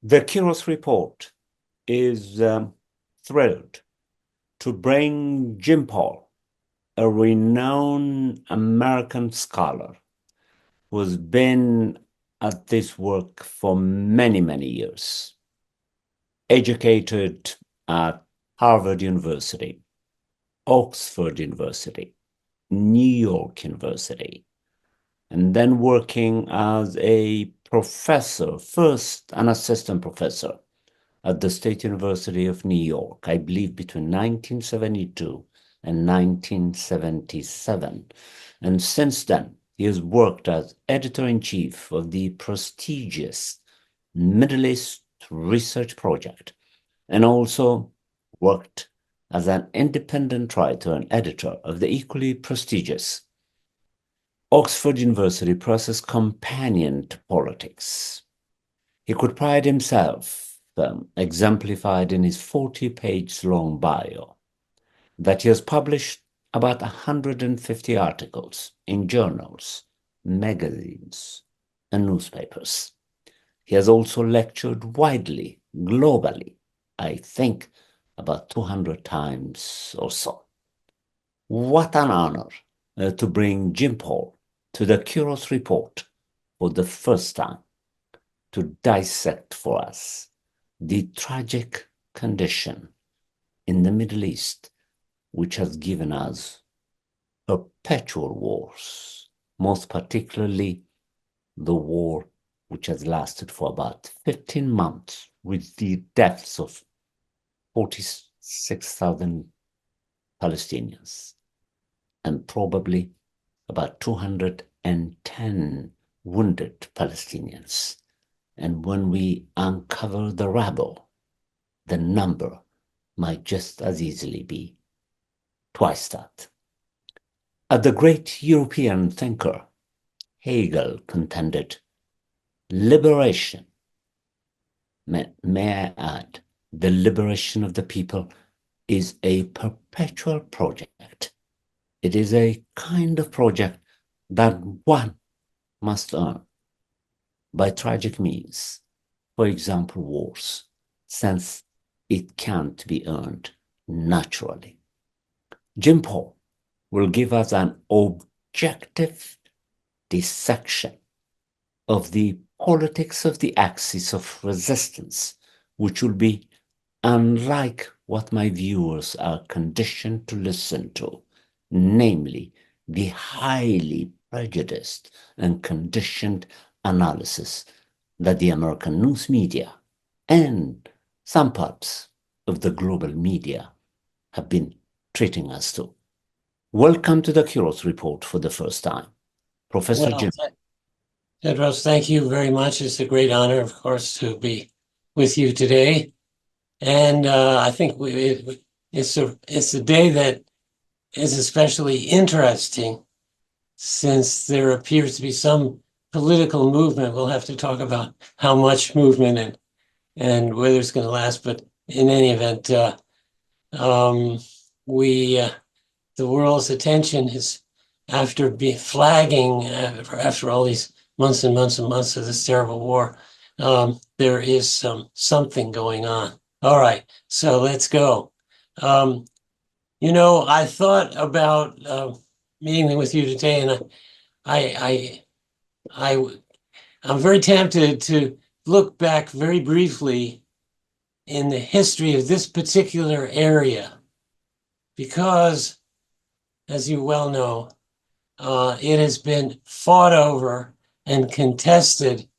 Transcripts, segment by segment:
The Kiros Report is thrilled to bring Jim Paul, a renowned American scholar who has been at this work for many, many years, educated at Harvard University, Oxford University, New York University, and then working as a professor, first an assistant professor at the State University of New York, I believe between 1972 and 1977. And since then, he has worked as editor-in-chief of the prestigious Middle East Research Project, and also worked as an independent writer and editor of the equally prestigious Oxford University Press's Companion to Politics. He could pride himself, exemplified in his 40-page long bio, that he has published about 150 articles in journals, magazines, and newspapers. He has also lectured widely, globally, I think about 200 times or so. What an honor to bring Jim Paul to the Kiros Report for the first time to dissect for us the tragic condition in the Middle East, which has given us perpetual wars, most particularly the war which has lasted for about 15 months with the deaths of 46,000 Palestinians and probably about 210 wounded Palestinians. And when we uncover the rabble, the number might just as easily be twice that. The great European thinker Hegel contended, liberation, may I add, the liberation of the people is a perpetual project. It is a kind of project that one must earn by tragic means, for example, wars, since it can't be earned naturally. Jim Paul will give us an objective dissection of the politics of the axis of resistance, which will be unlike what my viewers are conditioned to listen to, namely the highly prejudiced and conditioned analysis that the American news media and some parts of the global media have been treating us to. Welcome to the Kiros Report for the first time. Professor Jim. Teodros, thank you very much. It's a great honor, of course, to be with you today. And I think it's a day that is especially interesting since there appears to be some political movement. We'll have to talk about how much movement and whether it's going to last. But in any event, the world's attention is after flagging after all these months and months and months of this terrible war. There is something going on. All right, so let's go. I thought about meeting with you today, and I'm very tempted to look back very briefly in the history of this particular area, because, as you well know, it has been fought over and contested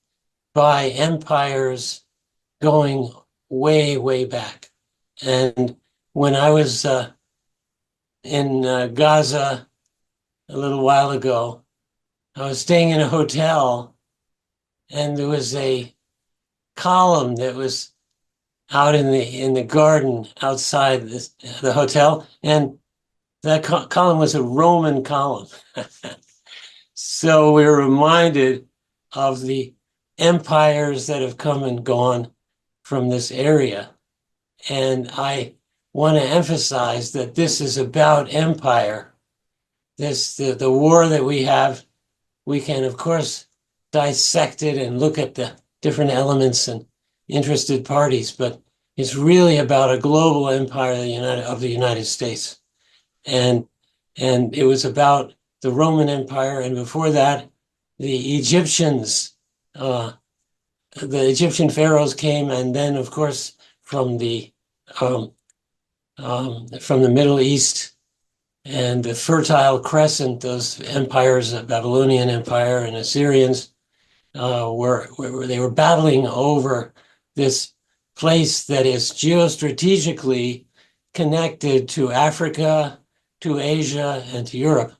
by empires going way, way back. And when I was in Gaza a little while ago, I was staying in a hotel, and there was a column that was out in the garden outside the hotel, and that column was a Roman column. So we were reminded of the empires that have come and gone from this area. And I want to emphasize that this is about empire. The war that we have, we can, of course, dissect it and look at the different elements and interested parties, but it's really about a global empire of the United States. And it was about the Roman Empire, and before that, the Egyptians, the Egyptian pharaohs came, and then, of course, from the Middle East and the Fertile Crescent, those empires, the Babylonian Empire and Assyrians, they were battling over this place that is geostrategically connected to Africa, to Asia, and to Europe.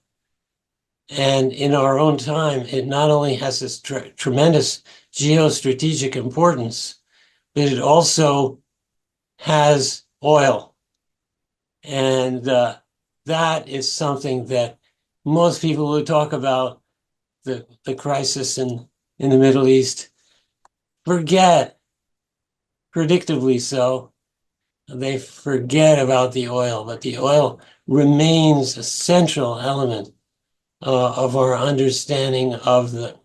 And in our own time, it not only has this tremendous geostrategic importance, but it also has oil. And that is something that most people who talk about the crisis in the Middle East forget, predictably so. They forget about the oil, but the oil remains a central element of our understanding of the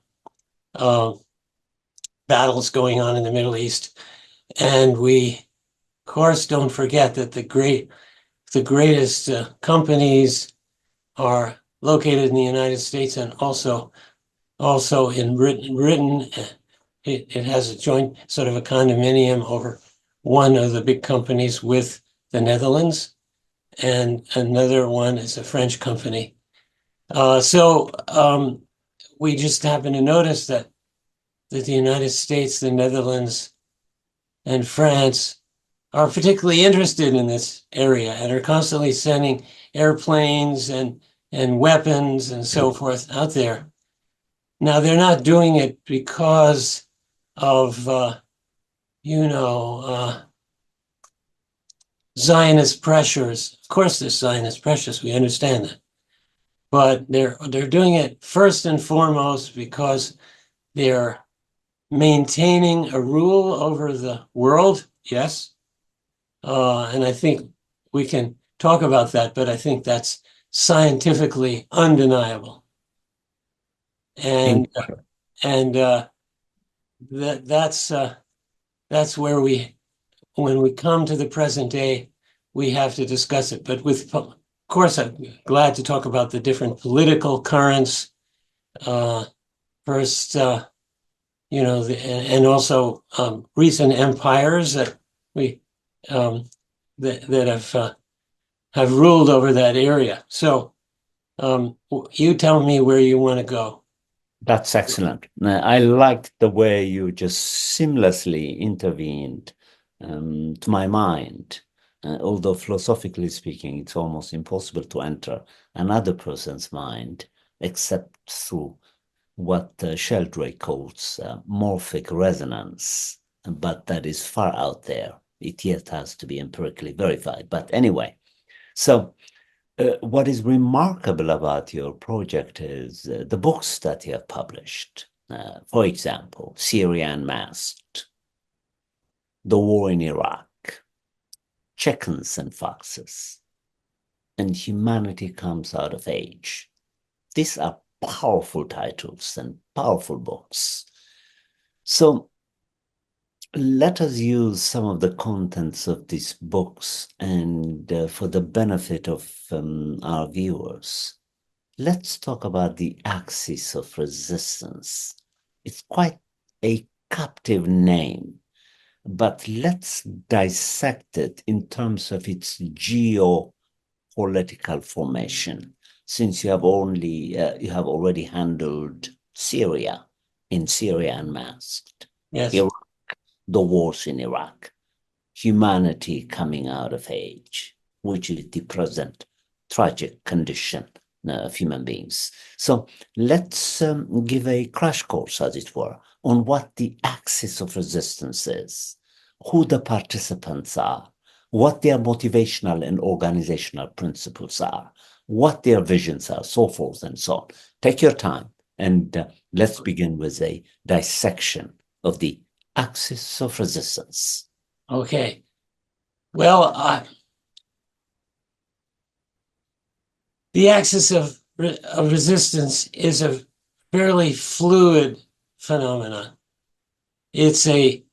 battles going on in the Middle East. And we, of course, don't forget that the greatest companies are located in the United States and also in Britain. It has a joint sort of a condominium over one of the big companies with the Netherlands, and another one is a French company. So we just happen to notice that the United States, the Netherlands, and France are particularly interested in this area and are constantly sending airplanes and weapons and so forth out there. Now, they're not doing it because of, Zionist pressures. Of course, there's Zionist pressures. We understand that. But they're doing it first and foremost because they're maintaining a rule over the world. Yes. And I think we can talk about that, but I think that's scientifically undeniable. And that's where when we come to the present day, we have to discuss it. But of course, I'm glad to talk about the different political currents. First, and also recent empires that that have ruled over that area. So you tell me where you want to go. That's excellent. I liked the way you just seamlessly intervened to my mind. Although philosophically speaking, it's almost impossible to enter another person's mind except through what Sheldrake calls morphic resonance, but that is far out there. It yet has to be empirically verified. But anyway, so what is remarkable about your project is the books that you have published. For example, Syria Unmasked, The War in Iraq, Chickens and Foxes, and Humanity Comes Out of Age. These are powerful titles and powerful books. So let us use some of the contents of these books and for the benefit of our viewers, let's talk about the axis of resistance. It's quite a captive name, but let's dissect it in terms of its geopolitical formation, since you have already handled Syria in Syria Unmasked. Yes. Iraq, the wars in Iraq, humanity coming out of age, which is the present tragic condition of human beings. So let's give a crash course, as it were, on what the axis of resistance is, who the participants are, what their motivational and organizational principles are, what their visions are, so forth and so on. Take your time and let's begin with a dissection of the axis of resistance. Okay. Well, the axis of resistance is a fairly fluid phenomenon. It's a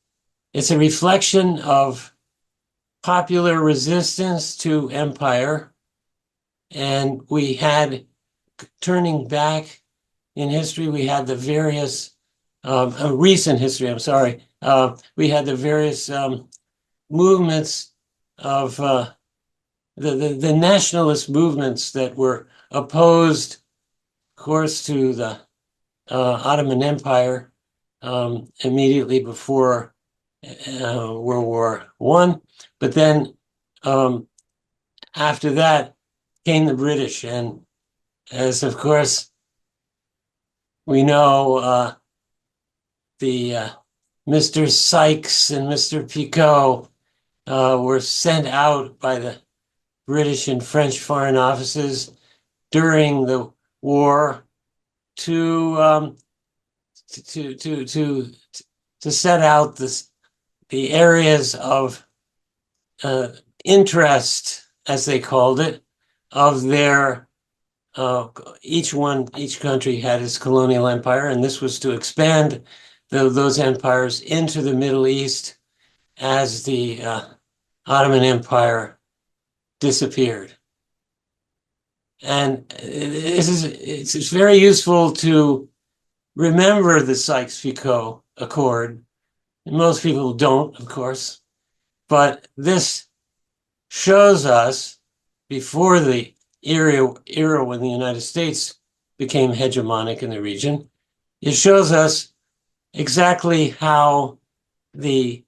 It's a reflection of popular resistance to empire. And we had, turning back in history, we had the various, recent history, I'm sorry, we had the various movements of the nationalist movements that were opposed, of course, to the Ottoman Empire immediately before World War I. But then after that came the British. And as, of course, we know, the Mr. Sykes and Mr. Picot were sent out by the British and French foreign offices during the war to set out the areas of interest, as they called it, of their each country had its colonial empire, and this was to expand those empires into the Middle East as the Ottoman Empire disappeared. And it's very useful to remember the Sykes-Picot Accord. Most people don't, of course, but this shows us, before the era when the United States became hegemonic in the region, it shows us exactly how the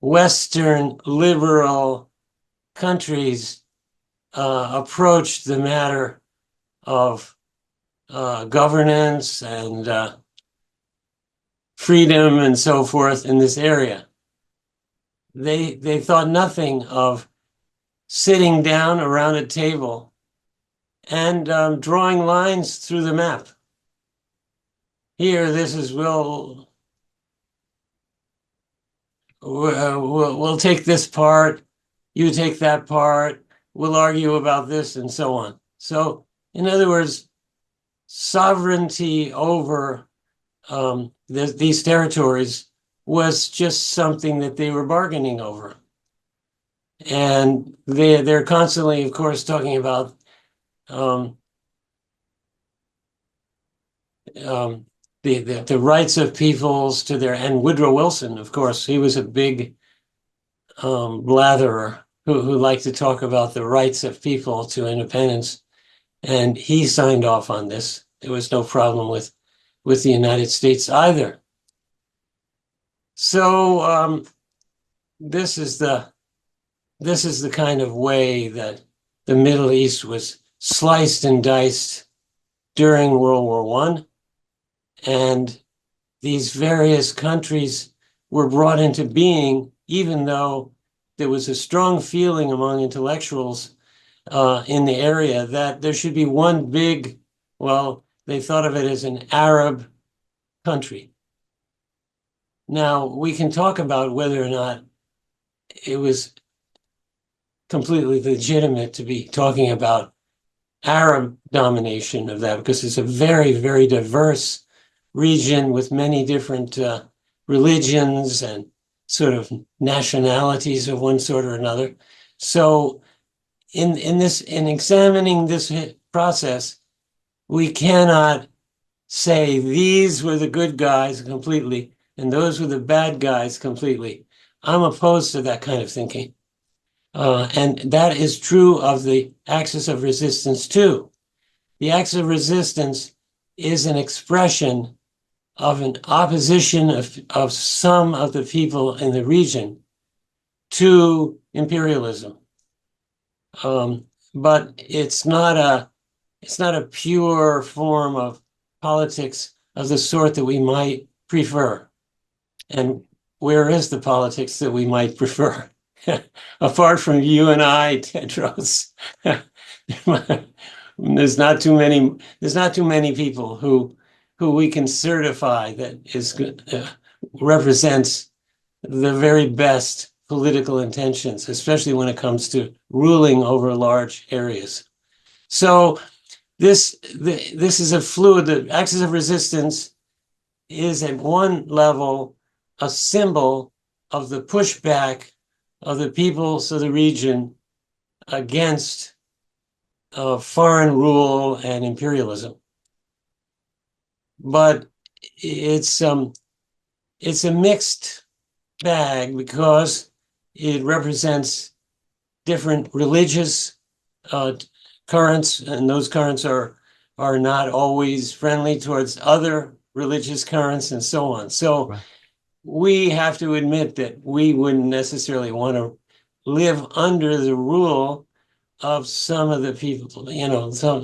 Western liberal countries approached the matter of governance and freedom and so forth in this area. They thought nothing of sitting down around a table and drawing lines through the map. Here, this is we'll take this part, you take that part, we'll argue about this, and so on. So, in other words, sovereignty over these territories was just something that they were bargaining over. And they're constantly, of course, talking about the rights of peoples to their, and Woodrow Wilson, of course, he was a big blatherer who liked to talk about the rights of people to independence. And he signed off on this. There was no problem with the United States either. So this is the kind of way that the Middle East was sliced and diced during World War I. And these various countries were brought into being, even though there was a strong feeling among intellectuals in the area that there should be one big, well, they thought of it as an Arab country. Now, we can talk about whether or not it was completely legitimate to be talking about Arab domination of that, because it's a very, very diverse region with many different religions and sort of nationalities of one sort or another. So in examining this process, we cannot say these were the good guys completely and those were the bad guys completely. I'm opposed to that kind of thinking. And that is true of the axis of resistance too. The axis of resistance is an expression of an opposition of some of the people in the region to imperialism. But it's not a pure form of politics of the sort that we might prefer. And where is the politics that we might prefer? Apart from you and I, Tedros, there's not too many people who we can certify that represents the very best political intentions, especially when it comes to ruling over large areas. So this is a fluid. The axis of resistance is at one level a symbol of the pushback of the peoples of the region against foreign rule and imperialism. But it's a mixed bag because it represents different religious currents, and those currents are not always friendly towards other religious currents and so on. So Right. we have to admit that we wouldn't necessarily want to live under the rule of some of the people,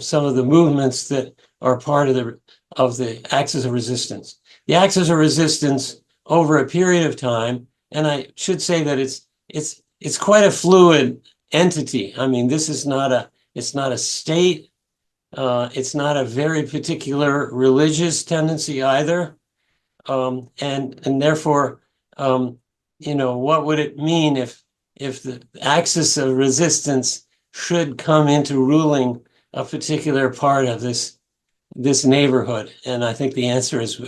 some of the movements that are part of the axis of resistance. The axis of resistance over a period of time, and I should say that it's quite a fluid entity. I mean, this is not it's not a state. It's not a very particular religious tendency either. And therefore, what would it mean if the axis of resistance should come into ruling a particular part of this neighborhood? And I think the answer is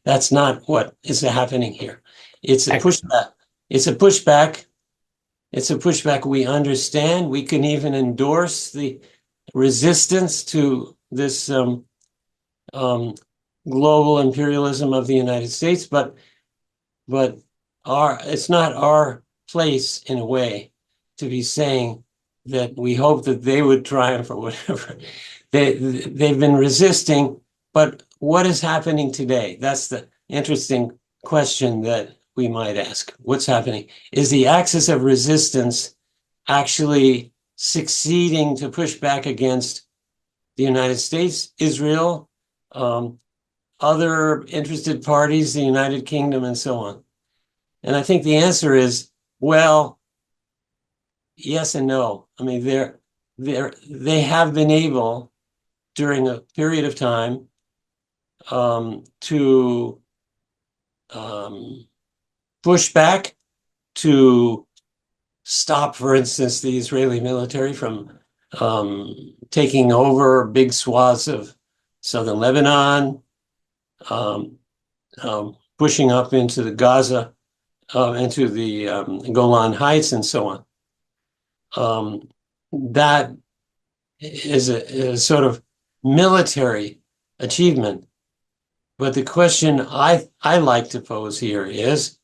that's not what is happening here. It's a Excellent. pushback. It's a pushback. It's a pushback we understand. We can even endorse the resistance to this um, global imperialism of the United States, but it's not our place in a way to be saying that we hope that they would triumph or whatever. They've been resisting, but what is happening today? That's the interesting question that we might ask. What's happening? Is the axis of resistance actually succeeding to push back against the United States, Israel, um, other interested parties, the United Kingdom, and so on? And I think the answer is, well, yes and no. I mean, they have been able during a period of time to push back, to stop, for instance, the Israeli military from taking over big swaths of southern Lebanon, um, pushing up into the Gaza, into the Golan Heights, and so on. That is a sort of military achievement. But the question I like to pose here is,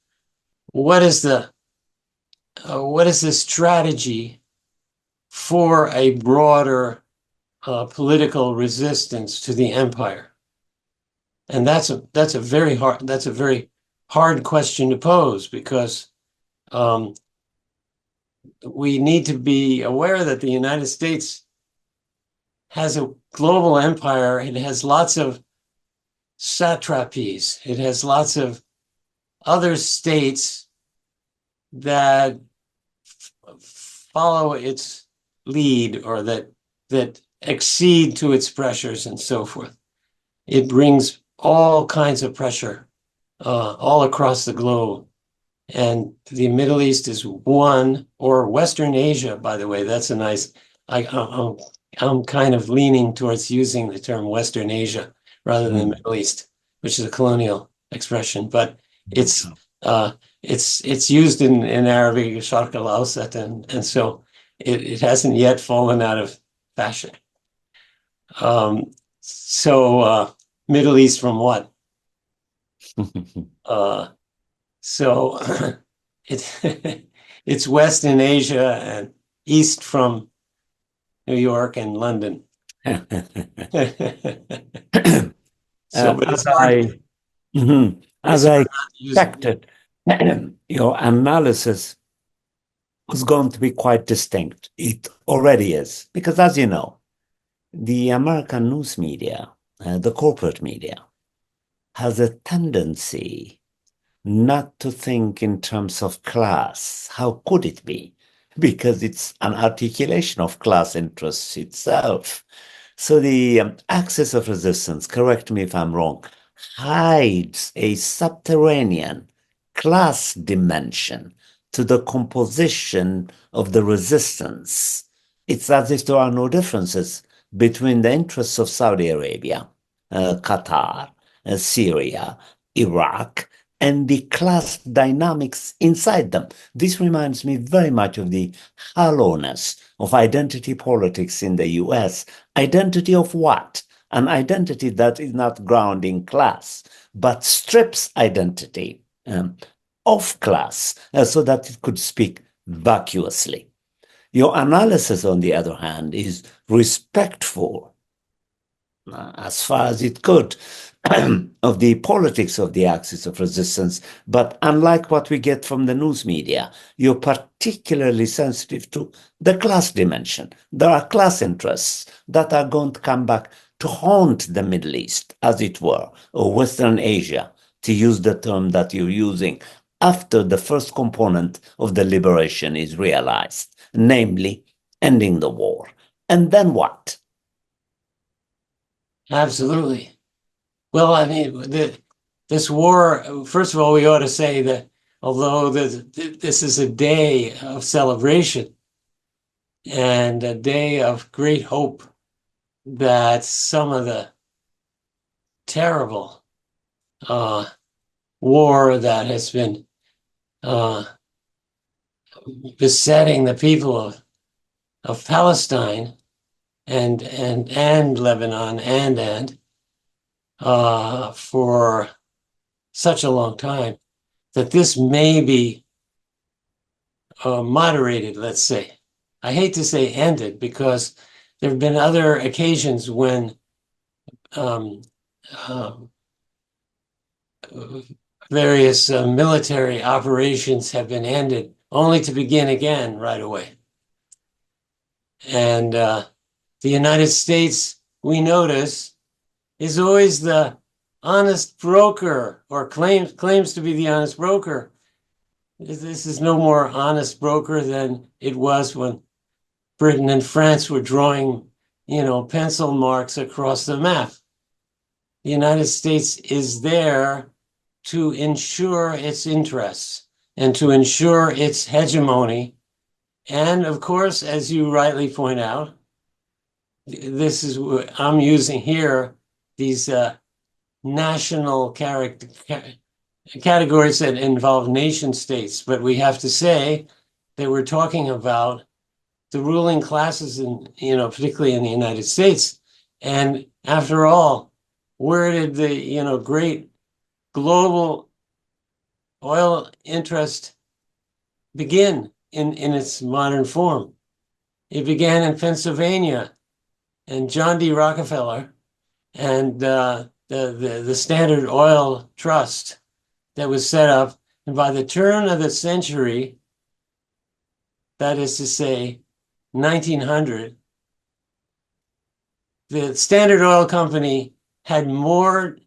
what is the strategy for a broader political resistance to the empire? And that's a very hard question to pose, because we need to be aware that the United States has a global empire. It has lots of satrapies. It has lots of other states that follow its lead, or that accede to its pressures and so forth. It brings all kinds of pressure all across the globe. And the Middle East is one, or Western Asia, by the way. That's a nice, I'm kind of leaning towards using the term Western Asia rather than Mm. Middle East, which is a colonial expression, but it's it's used in Arabic, Sharq al-Awsat, and so it hasn't yet fallen out of fashion. So Middle East from what? Uh, so it it's West in Asia and East from New York and London. So, but it's As hard. I Mhm. As It's I hard not to use it. expected, your analysis was going to be quite distinct. It already is, because as you know, the American news media, the corporate media, has a tendency not to think in terms of class. How could it be? Because it's an articulation of class interests itself. So the axis of resistance, correct me if I'm wrong, hides a subterranean class dimension to the composition of the resistance. It's as if there are no differences between the interests of Saudi Arabia, Qatar, Syria, Iraq, and the class dynamics inside them. This reminds me very much of the hollowness of identity politics in the US. Identity of what? An identity that is not grounded in class, but strips identity of class so that it could speak vacuously. Your analysis, on the other hand, is respectful, as far as it could, of the politics of the axis of resistance. But unlike what we get from the news media, you're particularly sensitive to the class dimension. There are class interests that are going to come back to haunt the Middle East, as it were, or Western Asia, to use the term that you're using, after the first component of the liberation is realized, namely ending the war. And then what? Absolutely. Well, I mean, this war, first of all, we ought to say that although this is a day of celebration and a day of great hope that some of the terrible war that has been besetting the people of Palestine and Lebanon and for such a long time, that this may be moderated, let's say. I hate to say ended, because there have been other occasions when various military operations have been ended, only to begin again right away. And the United States, we notice, is always the honest broker, or claims to be the honest broker. This is no more honest broker than it was when Britain and France were drawing, pencil marks across the map. The United States is there to ensure its interests and to ensure its hegemony. And of course, as you rightly point out, this is what I'm using here, these national categories that involve nation states. But we have to say that we're talking about the ruling classes in, particularly in the United States. And after all, where did the, great global oil interest begin in its modern form? It began in Pennsylvania, and John D. Rockefeller and the Standard Oil Trust that was set up. And by the turn of the century, that is to say, 1900, the Standard Oil Company had more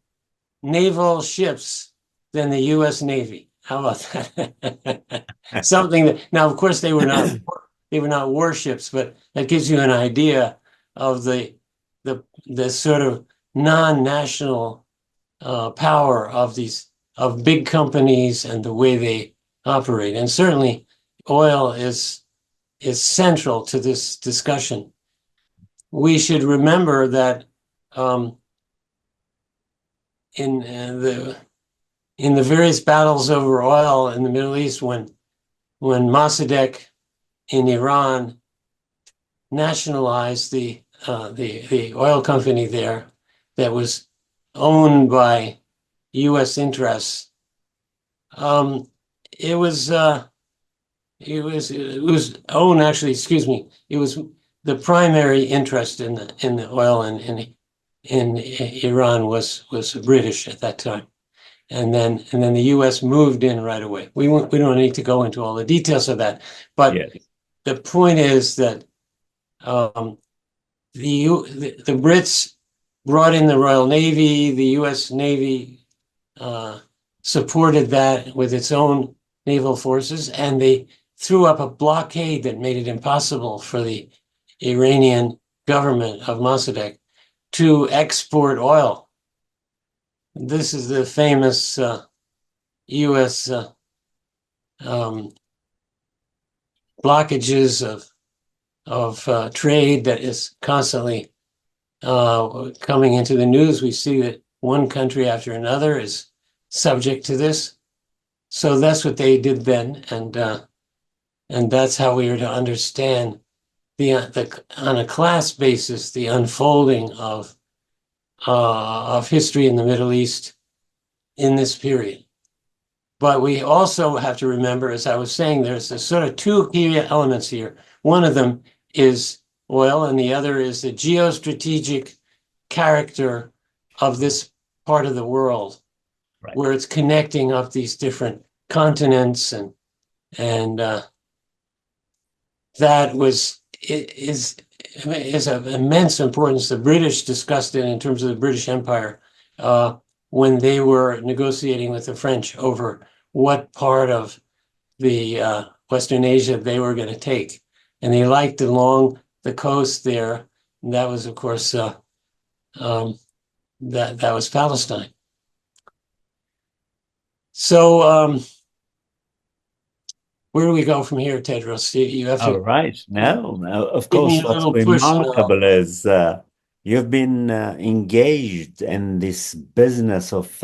naval ships than the U.S. Navy. How about that? Something that, now, of course, they were not warships, but that gives you an idea of the sort of non-national power of big companies and the way they operate. And certainly, oil is central to this discussion. We should remember that in the various battles over oil in the Middle East, when Mossadegh in Iran nationalized the oil company there that was owned by U.S. interests, it was owned, actually, excuse me, it was the primary interest in the oil in Iran was British at that time. And then the U.S. moved in right away. We don't need to go into all the details of that, but yes. The point is that the Brits brought in the Royal Navy. The U.S. Navy supported that with its own naval forces, and they threw up a blockade that made it impossible for the Iranian government of Mossadegh to export oil. This is the famous U.S. Blockages of trade that is constantly coming into the news. We see that one country after another is subject to this. So that's what they did then, and that's how we are to understand the on a class basis the unfolding of history in the Middle East in this period. But we also have to remember, as I was saying, there's a sort of two key elements here. One of them is oil, and the other is the geostrategic character of this part of the world, Right. where it's connecting up these different continents, and that is of immense importance. The British discussed it in terms of the British Empire when they were negotiating with the French over what part of the Western Asia they were going to take, and they liked along the coast there. And that was, of course, um, that was Palestine. So where do we go from here, Tedros? You have All to right. No, of give me course, a what's little push now. remarkable is you've been engaged in this business of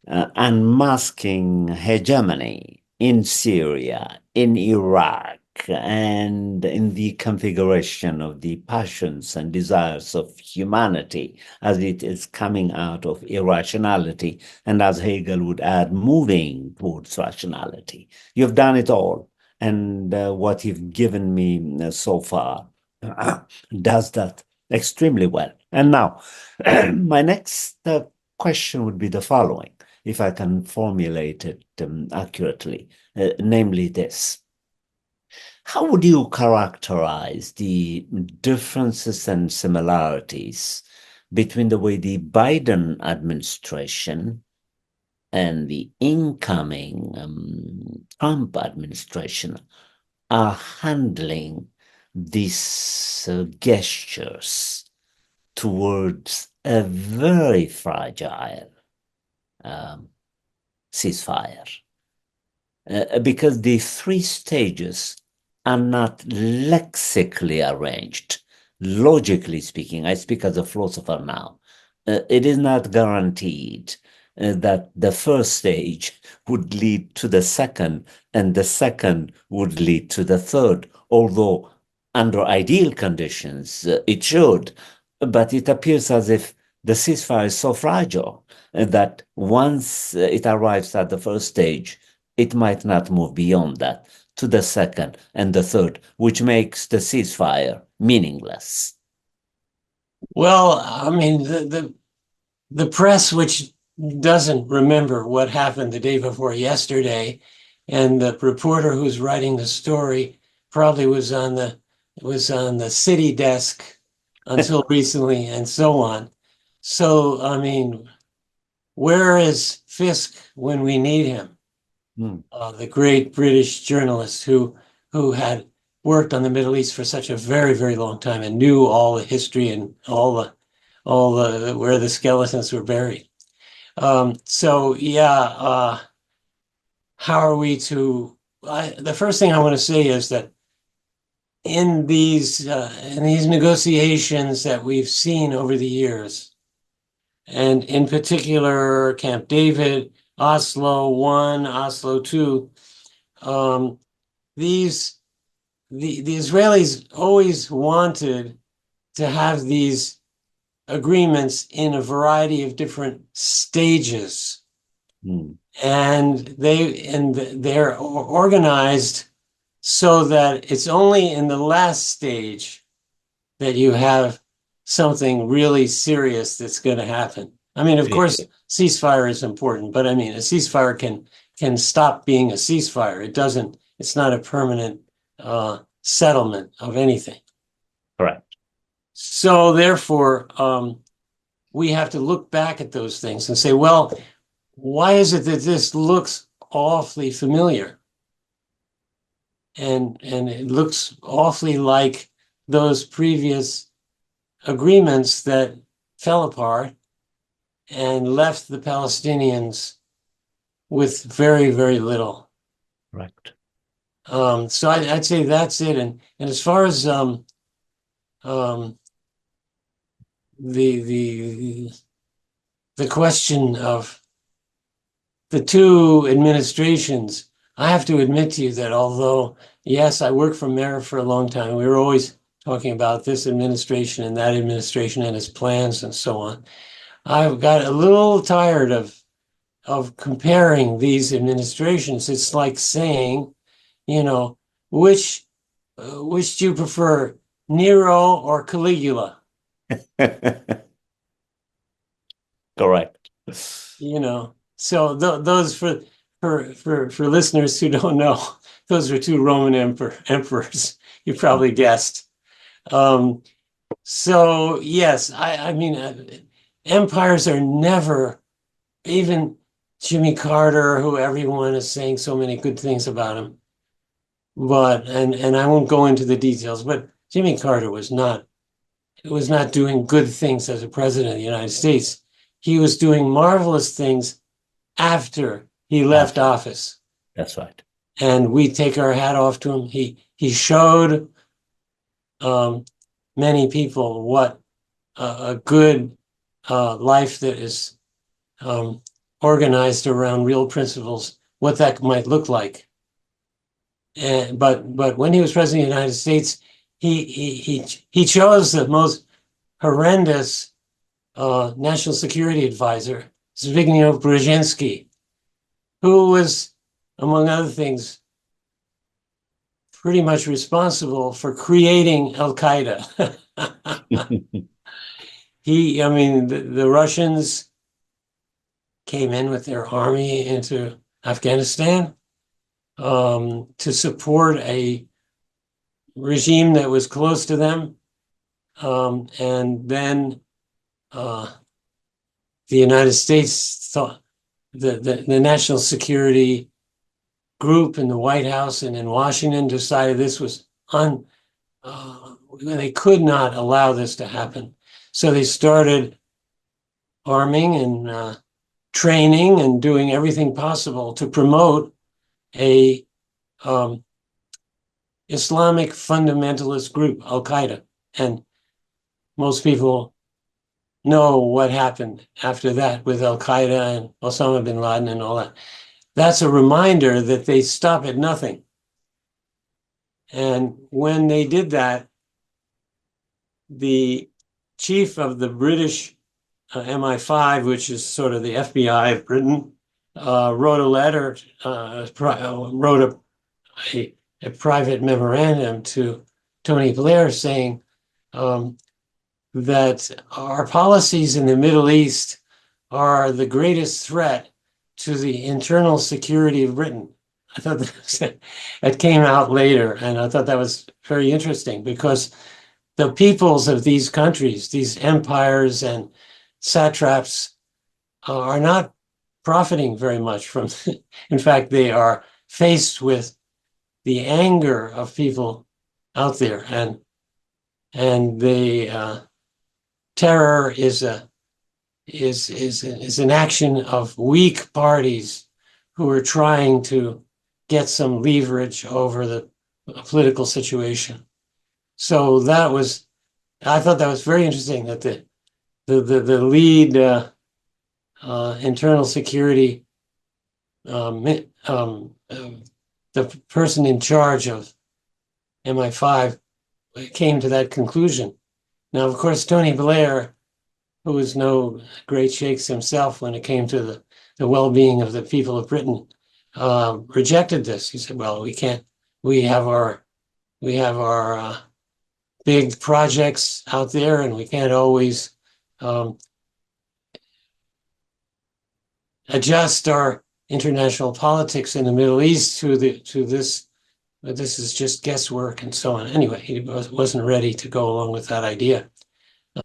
unmasking hegemony in Syria, in Iraq, and in the configuration of the passions and desires of humanity as it is coming out of irrationality, and as Hegel would add, moving towards rationality. You've done it all. And what you've given me so far does that extremely well. And now, my next question would be the following, if I can formulate it accurately, namely this. How would you characterize the differences and similarities between the way the Biden administration and the incoming Trump administration are handling these gestures towards a very fragile um, ceasefire? Because the three stages are not lexically arranged. Logically speaking, I speak as a philosopher now, it is not guaranteed that the first stage would lead to the second, and the second would lead to the third, although under ideal conditions it should. But it appears as if the ceasefire is so fragile that once it arrives at the first stage, it might not move beyond that to the second and the third, which makes the ceasefire meaningless. Well, I mean, the press, which doesn't remember what happened the day before yesterday, and the reporter who's writing the story probably was on the city desk until recently, and so on. So, I mean, where is Fisk when we need him? Hmm. The great British journalist who had worked on the Middle East for such a very, very long time and knew all the history and all the where the skeletons were buried. So yeah, how are we to? The first thing I want to say is that in these negotiations that we've seen over the years, and in particular Camp David, Oslo One, Oslo Two, um, these the Israelis always wanted to have these agreements in a variety of different stages, Hmm. and they're organized so that it's only in the last stage that you have something really serious that's going to happen. I mean, of course, ceasefire is important, but I mean, a ceasefire can stop being a ceasefire. It doesn't. It's not a permanent settlement of anything. Correct. So therefore, we have to look back at those things and say, well, why is it that this looks awfully familiar? And it looks awfully like those previous agreements that fell apart and left the Palestinians with very, very little. Correct. So I'd say that's it. And as far as um, the the the question of the two administrations, I have to admit to you that although, yes, I worked for mayor for a long time, we were always talking about this administration and that administration and its plans and so on. I've got a little tired of comparing these administrations. It's like saying, you know, which do you prefer, Nero or Caligula? Correct. So those for listeners who don't know, those were two Roman emperors. You probably guessed. So yes, I mean, empires are never, even Jimmy Carter, who everyone is saying so many good things about him, but and I won't go into the details, but Jimmy Carter was not doing good things as a president of the United States. He was doing marvelous things after he left office. That's right. And we take our hat off to him. He showed many people what a good life that is organized around real principles, what that might look like. But when he was president of the United States, he chose the most horrendous national security advisor, Zbigniew Brzezinski, who was, among other things, pretty much responsible for creating Al-Qaeda. I mean, the Russians came in with their army into Afghanistan to support a regime that was close to them. And then the United States thought the national security group in the White House and in Washington decided this was they could not allow this to happen. So they started arming and training and doing everything possible to promote a Islamic fundamentalist group, Al-Qaeda. And most people know what happened after that with Al-Qaeda and Osama bin Laden and all that. That's a reminder that they stop at nothing. And when they did that, the chief of the British MI5, which is sort of the FBI of Britain, wrote a letter, wrote a private memorandum to Tony Blair saying that our policies in the Middle East are the greatest threat to the internal security of Britain. I thought that came out later, and I thought that was very interesting because the peoples of these countries, these empires and satraps, are not profiting very much from. In fact, they are faced with the anger of people out there, and the terror is an action of weak parties who are trying to get some leverage over the political situation. So I thought that was very interesting that the lead internal security, the person in charge of MI5 came to that conclusion. Now, of course, Tony Blair, who was no great shakes himself when it came to the well-being of the people of Britain, rejected this. He said, well, we can't, we have our big projects out there, and we can't always adjust our international politics in the Middle East to this. This is just guesswork and so on. Anyway, he wasn't ready to go along with that idea.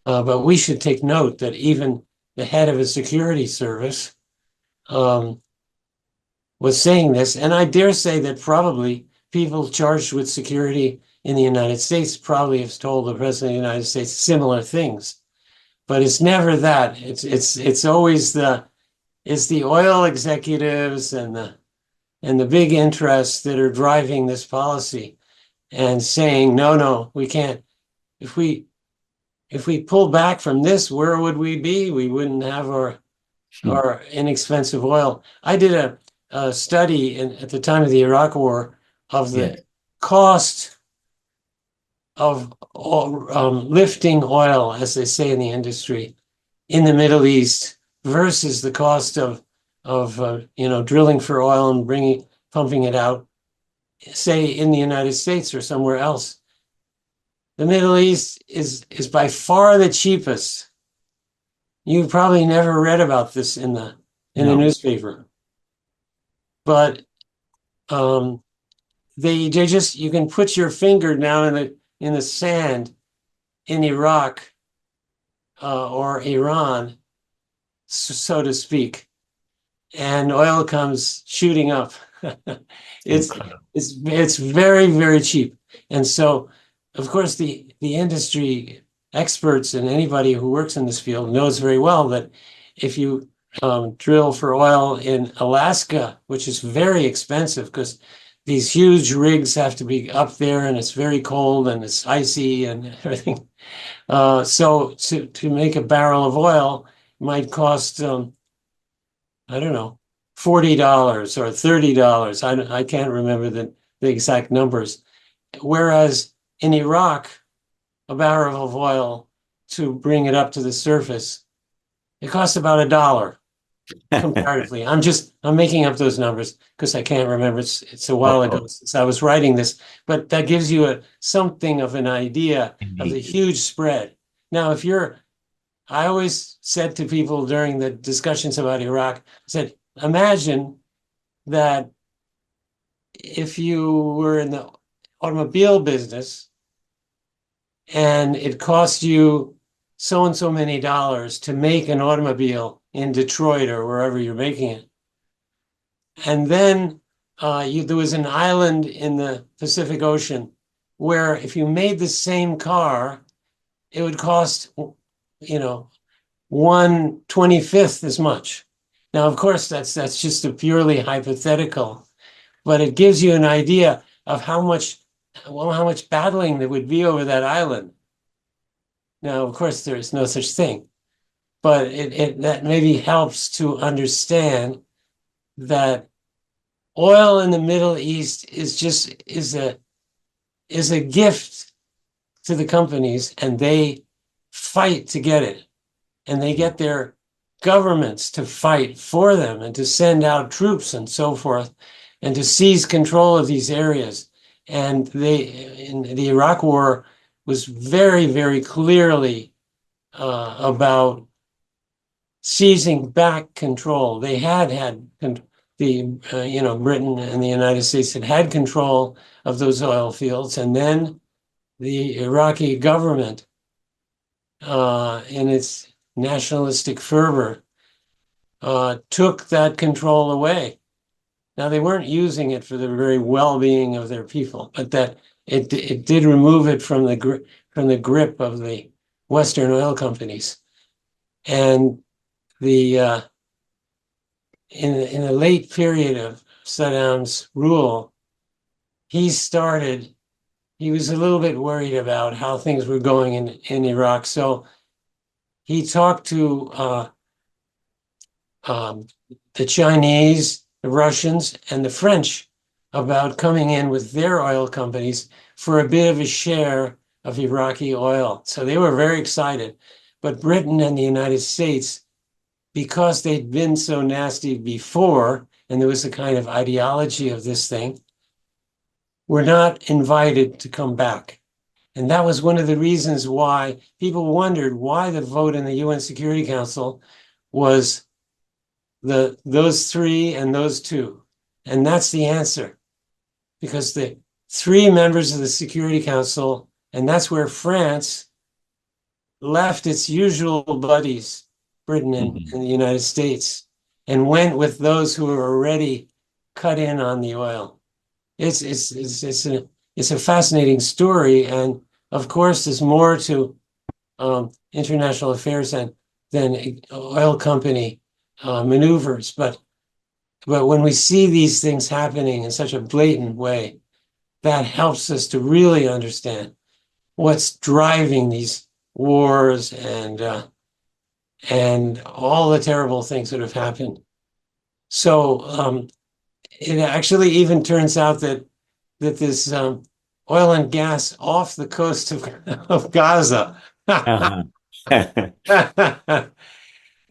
But we should take note that even the head of a security service was saying this, and I dare say that probably people charged with security in the United States probably have told the president of the United States similar things, but it's never that. It's always it's the oil executives and the big interests that are driving this policy and saying, no, we can't. If we pull back from this, where would we be? We wouldn't have our Hmm. or inexpensive oil. I did a study at the time of the Iraq War of the Yeah. cost of lifting oil, as they say in the industry, in the Middle East versus the cost of drilling for oil and pumping it out, say in the United States or somewhere else. The Middle East is by far the cheapest. You probably never read about this in the No. newspaper, but um, they just you can put your finger down in the sand in Iraq or Iran, so to speak, and oil comes shooting up. it's Incredible. it's very very cheap, and so of course the industry experts and anybody who works in this field knows very well that if you drill for oil in Alaska, which is very expensive because these huge rigs have to be up there and it's very cold and it's icy and everything. So to make a barrel of oil might cost I don't know, $40 or $30. I can't remember the exact numbers. Whereas in Iraq, a barrel of oil to bring it up to the surface, it costs about $1 comparatively. I'm making up those numbers because I can't remember. It's a while Of ago course. since I was writing this, but that gives you something of an idea of the Indeed. huge spread. Now, I always said to people during the discussions about Iraq, I said, imagine that if you were in the automobile business and it cost you so and so many dollars to make an automobile in Detroit or wherever you're making it, and then there was an island in the Pacific Ocean where if you made the same car, it would cost, you know, 1/25th as much. Now, of course, that's just a purely hypothetical, but it gives you an idea of how much battling there would be over that island. Now, of course, there is no such thing, but that maybe helps to understand that oil in the Middle East is a gift to the companies, and they fight to get it, and they get their governments to fight for them and to send out troops and so forth, and to seize control of these areas. And in the Iraq War was very, very clearly about seizing back control. They had Britain and the United States had control of those oil fields, and then the Iraqi government, in its nationalistic fervor, took that control away. Now, they weren't using it for the very well-being of their people, but that it did remove it from the grip of the Western oil companies. And the in the late period of Saddam's rule, he was a little bit worried about how things were going in Iraq. So he talked to um, the Chinese, the Russians, and the French about coming in with their oil companies for a bit of a share of Iraqi oil. So they were very excited. But Britain and the United States, because they'd been so nasty before, and there was a kind of ideology of this thing, were not invited to come back. And that was one of the reasons why people wondered why the vote in the UN Security Council was those three and those two. And that's the answer, because the three members of the Security Council, and that's where France left its usual buddies, Britain Mhm. and the United States, and went with those who were already cut in on the oil. It's a fascinating story, and of course, there's more to international affairs than oil company maneuvers. But when we see these things happening in such a blatant way, that helps us to really understand what's driving these wars and all the terrible things that have happened. So it actually even turns out that this oil and gas off the coast of Gaza. Uh-huh.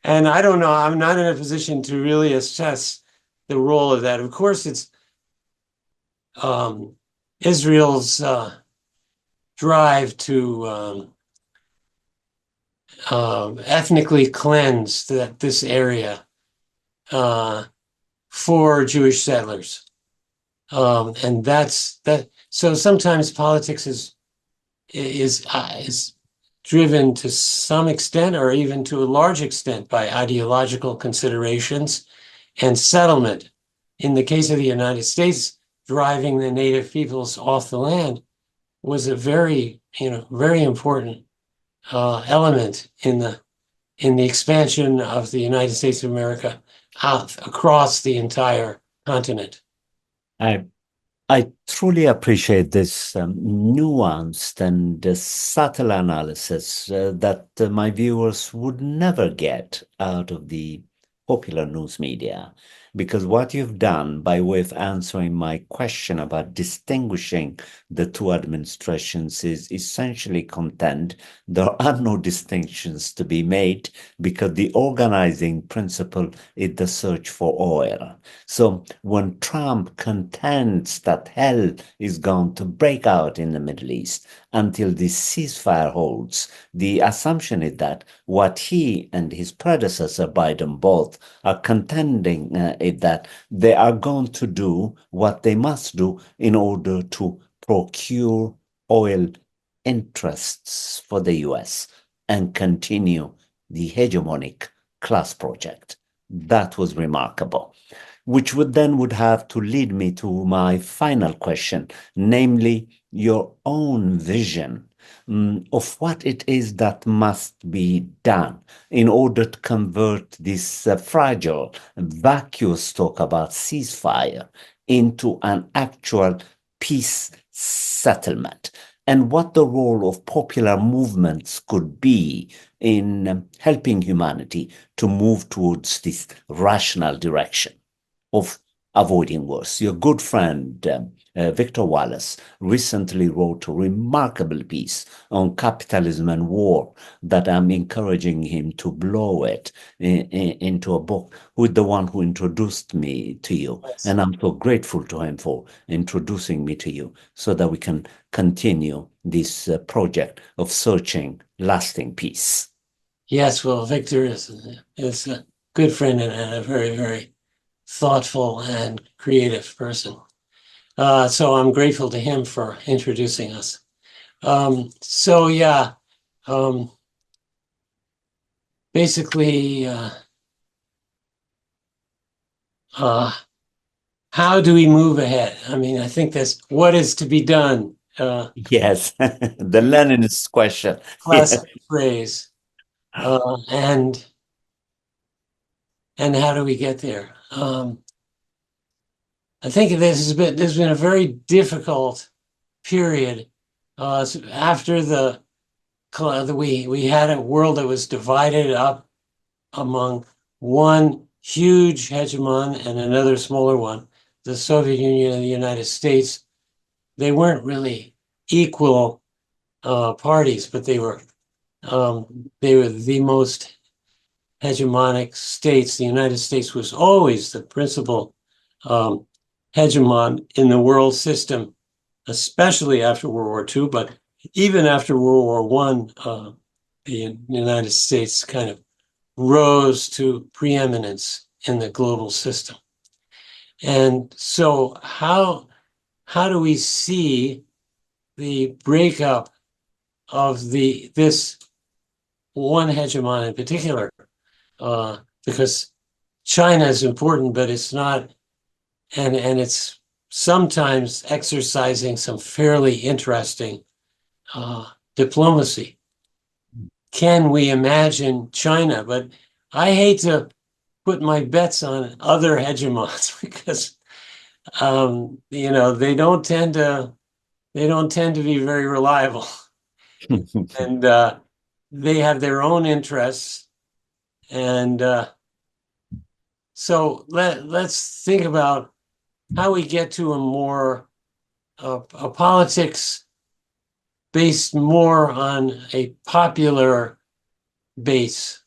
And I don't know, I'm not in a position to really assess the role of that. Of course, it's Israel's drive to ethnically cleanse this area uh, for Jewish settlers. And that's that. So sometimes politics is driven to some extent, or even to a large extent, by ideological considerations and settlement. In the case of the United States, driving the native peoples off the land was a very important element in the expansion of the United States of America out across the entire continent. I I truly appreciate this nuanced and subtle analysis that my viewers would never get out of the popular news media. Because what you've done by way of answering my question about distinguishing the two administrations is essentially contend there are no distinctions to be made because the organizing principle is the search for oil. So when Trump contends that hell is going to break out in the Middle East until the ceasefire holds, the assumption is that what he and his predecessor Biden both are contending is that they are going to do what they must do in order to procure oil interests for the US and continue the hegemonic class project. That was remarkable, which would have to lead me to my final question, namely your own vision of what it is that must be done in order to convert this fragile, vacuous talk about ceasefire into an actual peace settlement, and what the role of popular movements could be in helping humanity to move towards this rational direction of avoiding wars. Your good friend, Victor Wallace, recently wrote a remarkable piece on capitalism and war that I'm encouraging him to blow it into a book, with the one who introduced me to you. Yes. And I'm so grateful to him for introducing me to you so that we can continue this project of searching lasting peace. Yes, well, Victor is a good friend and a very thoughtful and creative person. So I'm grateful to him for introducing us. So yeah, um, basically, uh, how do we move ahead? I mean, I think that's what is to be done. Yes, the Leninist question. Yes. Classic phrase. Uh, and and how do we get there? I think there's been a very difficult period after we had a world that was divided up among one huge hegemon and another smaller one, the Soviet Union and the United States. They weren't really equal parties, but they were the most hegemonic states. The United States was always the principal um, hegemon in the world system, especially after World War II, but even after World War One, the United States kind of rose to preeminence in the global system. And so how do we see the breakup of this one hegemon in particular? Because China is important, but it's not, and it's sometimes exercising some fairly interesting diplomacy. Can we imagine China? But I hate to put my bets on other hegemons because they don't tend to be very reliable, and they have their own interests, And so let's think about how we get to a more a politics based more on a popular base,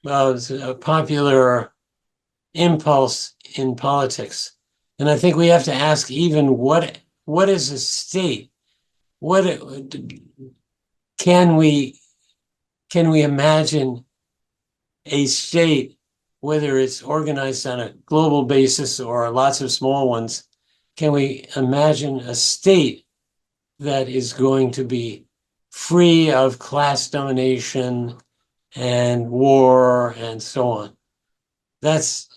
a popular impulse in politics. And I think we have to ask even what is a state? What can we can we imagine a state, whether it's organized on a global basis or lots of small ones, can we imagine a state that is going to be free of class domination and war and so on? That's,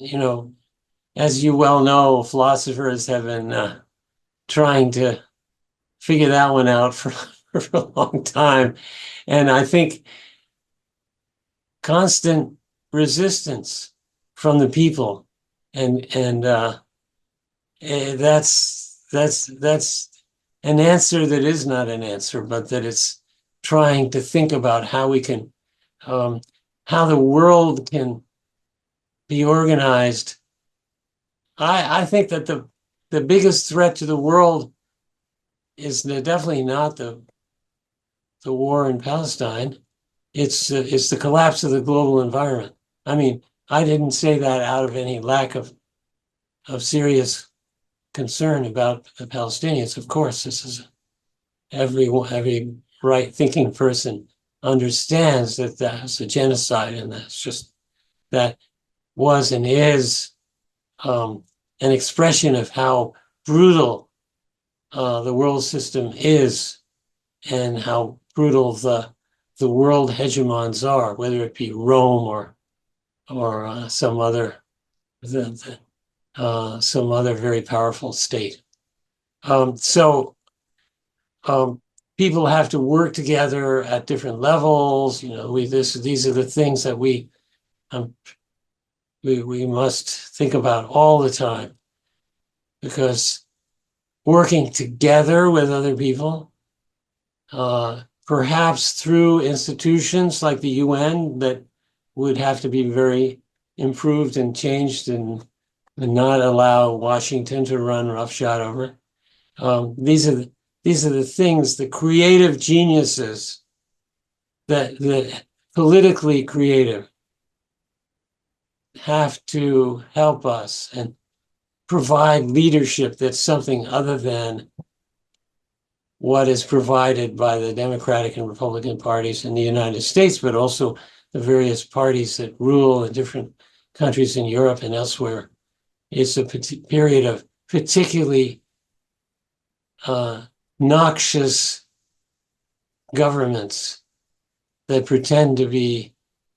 as you well know, philosophers have been trying to figure that one out for a long time. And I think constant resistance from the people and that's an answer that is not an answer, but that it's trying to think about how we can how the world can be organized. I think that the biggest threat to the world is definitely not the war in Palestine. It's the collapse of the global environment. I mean, I didn't say that out of any lack of serious concern about the Palestinians. Of course, this is every right thinking person understands that that's a genocide, and that's just that was and is an expression of how brutal the world system is and how brutal the world hegemons are, whether it be Rome or some other some other very powerful state. So people have to work together at different levels. These are the things that we must think about all the time, because working together with other people, perhaps through institutions like the UN that would have to be very improved and changed and not allow Washington to run roughshod over. These are the things, the creative geniuses that politically creative have to help us and provide leadership that's something other than what is provided by the Democratic and Republican parties in the United States, but also the various parties that rule in different countries in Europe and elsewhere. It's a period of particularly noxious governments that pretend to be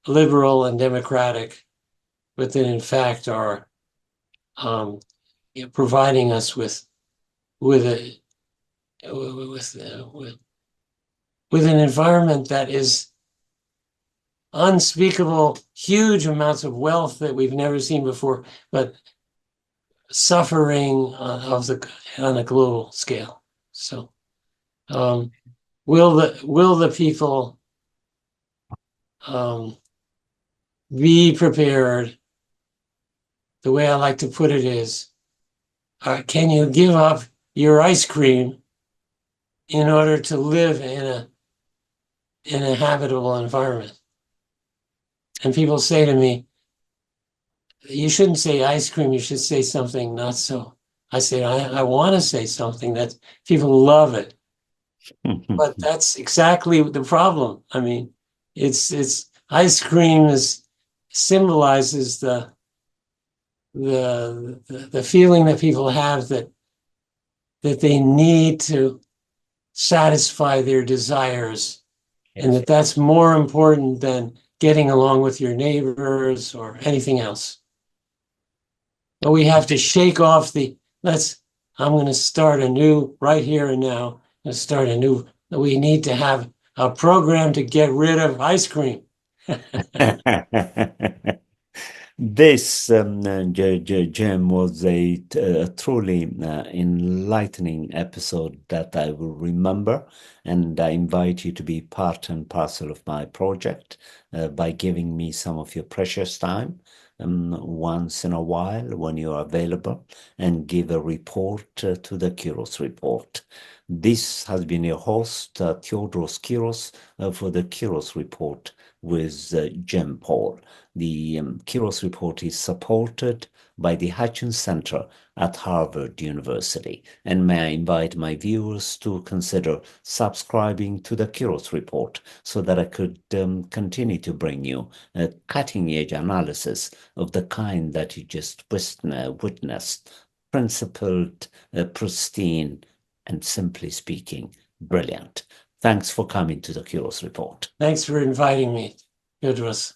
liberal and democratic, but that in fact are providing us with an environment that is unspeakable, huge amounts of wealth that we've never seen before, but suffering on a global scale. So, will the people be prepared? The way I like to put it is, can you give up your ice cream in order to live in a habitable environment? And people say to me, you shouldn't say ice cream, you should say something not so. I say, I want to say something that people love it. But that's exactly the problem. I mean, it's ice cream symbolizes the feeling that people have that they need to satisfy their desires, and that's more important than getting along with your neighbors or anything else. But we have to shake off I'm going to start anew right here and now. We need to have a program to get rid of ice cream. This Jim, was a truly enlightening episode that I will remember, and I invite you to be part and parcel of my project by giving me some of your precious time once in a while when you are available, and give a report to the Kiros Report. This has been your host, Teodros Kiros, for the Kiros Report with Jim Paul. The Kiros Report is supported by the Hutchins Center at Harvard University. And may I invite my viewers to consider subscribing to the Kiros Report so that I could continue to bring you a cutting-edge analysis of the kind that you just witnessed, principled, pristine, and simply speaking, brilliant. Thanks for coming to the Kiros Report. Thanks for inviting me, Teodros.